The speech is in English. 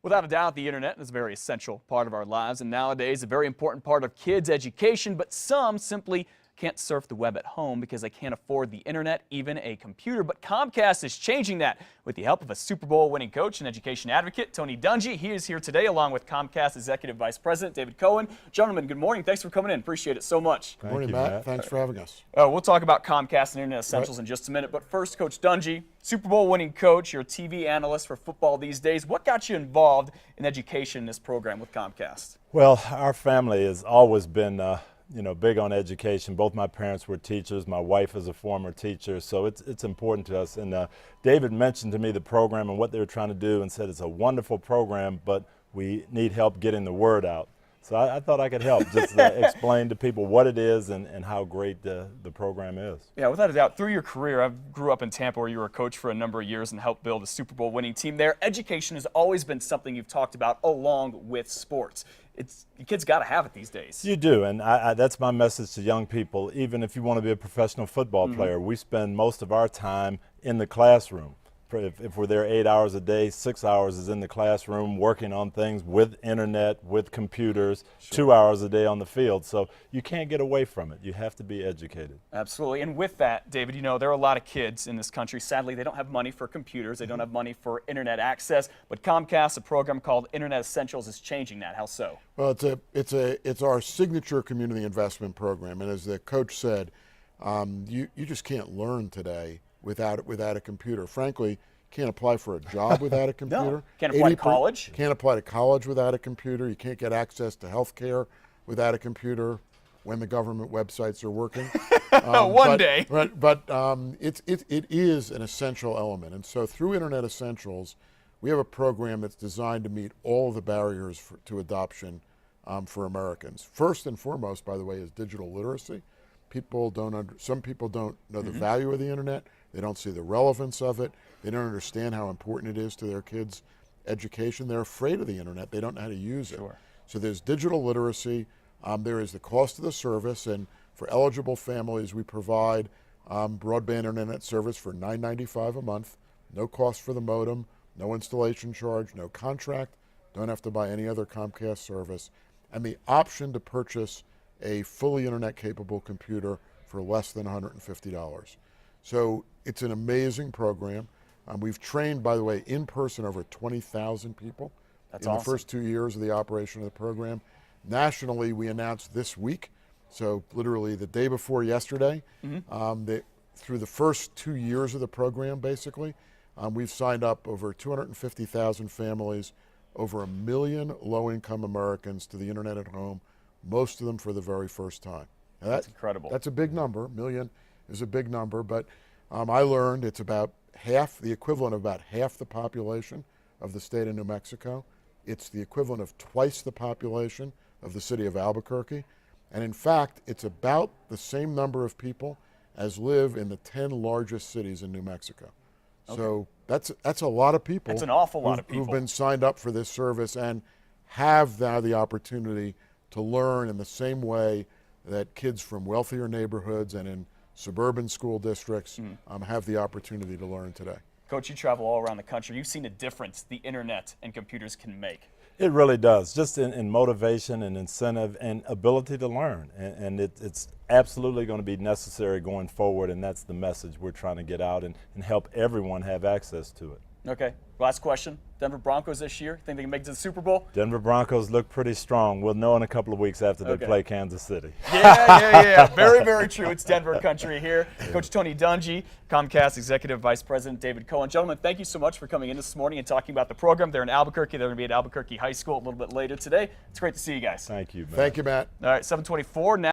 Without a doubt, the internet is a very essential part of our lives, and nowadays a very important part of kids' education, but some simply can't surf the web at home because they can't afford the internet, even a computer. But Comcast is changing that with the help of a Super Bowl winning coach and education advocate, Tony Dungy. He is here today along with Comcast Executive Vice President David Cohen. Gentlemen, good morning. Thanks for coming in. Appreciate it so much. Good morning, Matt. Thanks for having us. We'll talk about Comcast and Internet Essentials in just a minute. But first, Coach Dungy, Super Bowl winning coach, you're a TV analyst for football these days. What got you involved in education in this program with Comcast? Well, our family has always been big on education. Both my parents were teachers. My wife is a former teacher, so it's important to us. And David mentioned to me the program and what they were trying to do and said it's a wonderful program, but we need help getting the word out. So I thought I could help just explain to people what it is and how great the program is. Yeah, without a doubt. Through your career, I grew up in Tampa where you were a coach for a number of years and helped build a Super Bowl winning team there. Education has always been something you've talked about along with sports. Your kids got to have it these days. You do, and that's my message to young people. Even if you want to be a professional football player, we spend most of our time in the classroom. If we're there 8 hours a day, 6 hours is in the classroom working on things with internet, with computers, 2 hours a day on the field. So you can't get away from it. You have to be educated. Absolutely. And with that, David, there are a lot of kids in this country. Sadly, they don't have money for computers. They don't have money for internet access. But Comcast, a program called Internet Essentials, is changing that. How so? Well, it's our signature community investment program. And as the coach said, you just can't learn today without a computer. Frankly, can't apply for a job without a computer. No. Can't apply to college. Can't apply to college without a computer. You can't get access to health care without a computer when the government websites are working. One day. But it is an essential element. And so through Internet Essentials, we have a program that's designed to meet all the barriers to adoption for Americans. First and foremost, by the way, is digital literacy. Some people don't know the value of the internet. They don't see the relevance of it. They don't understand how important it is to their kids' education. They're afraid of the internet. They don't know how to use it. Sure. So there's digital literacy. There is the cost of the service, and for eligible families, we provide broadband internet service for $9.95 a month. No cost for the modem, no installation charge, no contract. Don't have to buy any other Comcast service, and the option to purchase a fully internet-capable computer for less than $150. So it's an amazing program. We've trained, by the way, in person over 20,000 people That's in awesome. the first 2 years of the operation of the program. Nationally, we announced this week, so literally the day before yesterday, that through the first 2 years of the program, basically, we've signed up over 250,000 families, over 1 million low-income Americans to the internet at home, most of them for the very first time. Now That's incredible. That's a big number. 1 million is a big number, but I learned it's about the equivalent of about half the population of the state of New Mexico. It's the equivalent of twice the population of the city of Albuquerque. And in fact, it's about the same number of people as live in the 10 largest cities in New Mexico. Okay. So that's a lot of people. That's an awful lot of people who've been signed up for this service and have now the opportunity to learn in the same way that kids from wealthier neighborhoods and in suburban school districts have the opportunity to learn today. Coach, you travel all around the country. You've seen the difference the internet and computers can make. It really does, just in motivation and incentive and ability to learn. And it's absolutely going to be necessary going forward, and that's the message we're trying to get out and help everyone have access to it. Okay, last question. Denver Broncos this year, think they can make it to the Super Bowl? Denver Broncos look pretty strong. We'll know in a couple of weeks after they play Kansas City. Yeah. Very, very true. It's Denver country here. Coach Tony Dungy, Comcast Executive Vice President David Cohen. Gentlemen, thank you so much for coming in this morning and talking about the program. They're in Albuquerque. They're going to be at Albuquerque High School a little bit later today. It's great to see you guys. Thank you, Matt. Thank you, Matt. All right, 7:24 now.